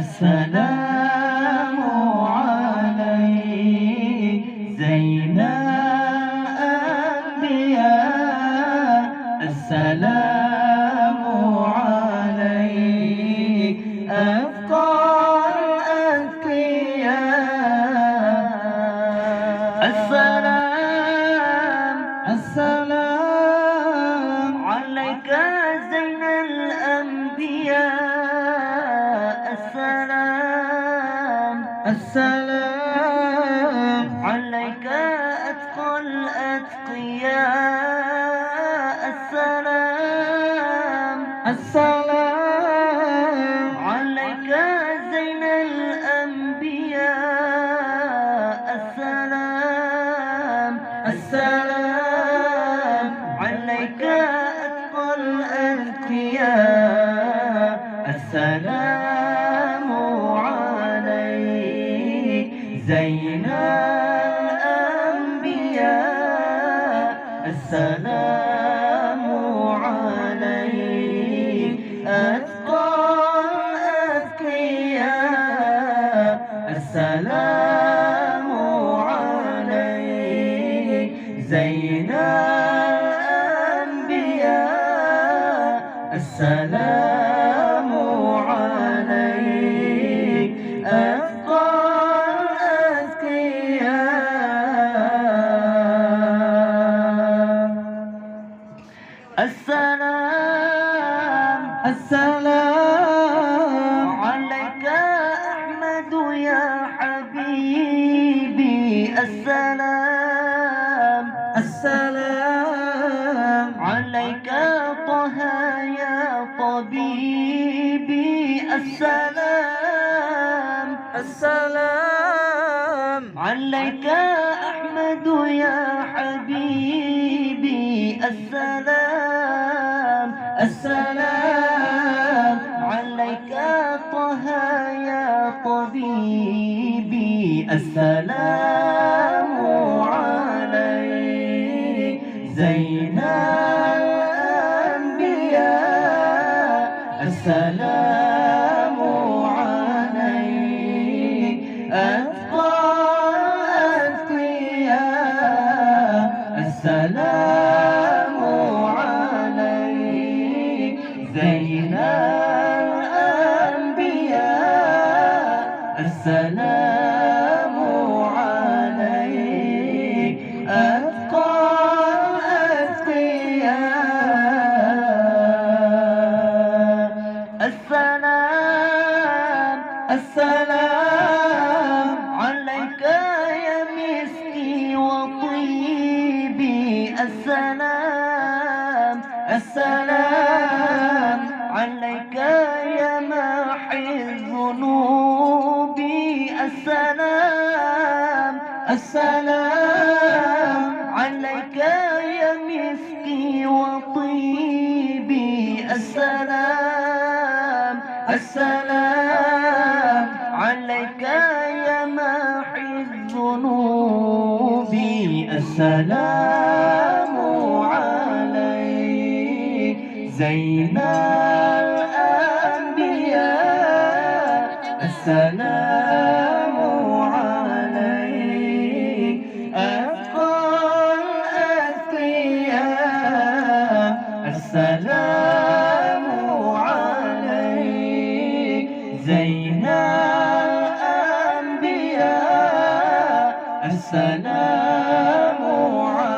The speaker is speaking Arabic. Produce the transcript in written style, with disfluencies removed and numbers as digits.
السلام عليك زين الأنبياء، السلام عليك أفقى الأذكياء. السلام عليك زين الأنبياء، السلام عليك أتقى الأتقياء. السلام عليك زين الأنبياء، السلام عليك أتقى الأتقياء. السلام عليك زين الأنبياء، السلام عليك أتقى الأتقياء. السلام عليك زين الأنبياء، السلام عليك أتقى الأتقياء. السلام عليك أحمد يا حبيبي، السلام عليك طه يا طبيبي، السلام عليك أحمد يا حبيبي، السلام عليك طه يا طبيبي. السلام عليك زين الأنبياء، السلام عليك أتقى الأتقياء. السلام عليك زين الأنبياء، السلام عليك أتقى الأتقياء. السلام عليك يا مسكي وطيبي، السلام عليك يا محي الذنوب، السلام عليك يا مسكي وطيبي، السلام عليك يا محي الذنوب. السلام عليك زين الأنبياء، السلام عليك أتقى الأتقياء. السلام عليك زين الأنبياء، السلام عليك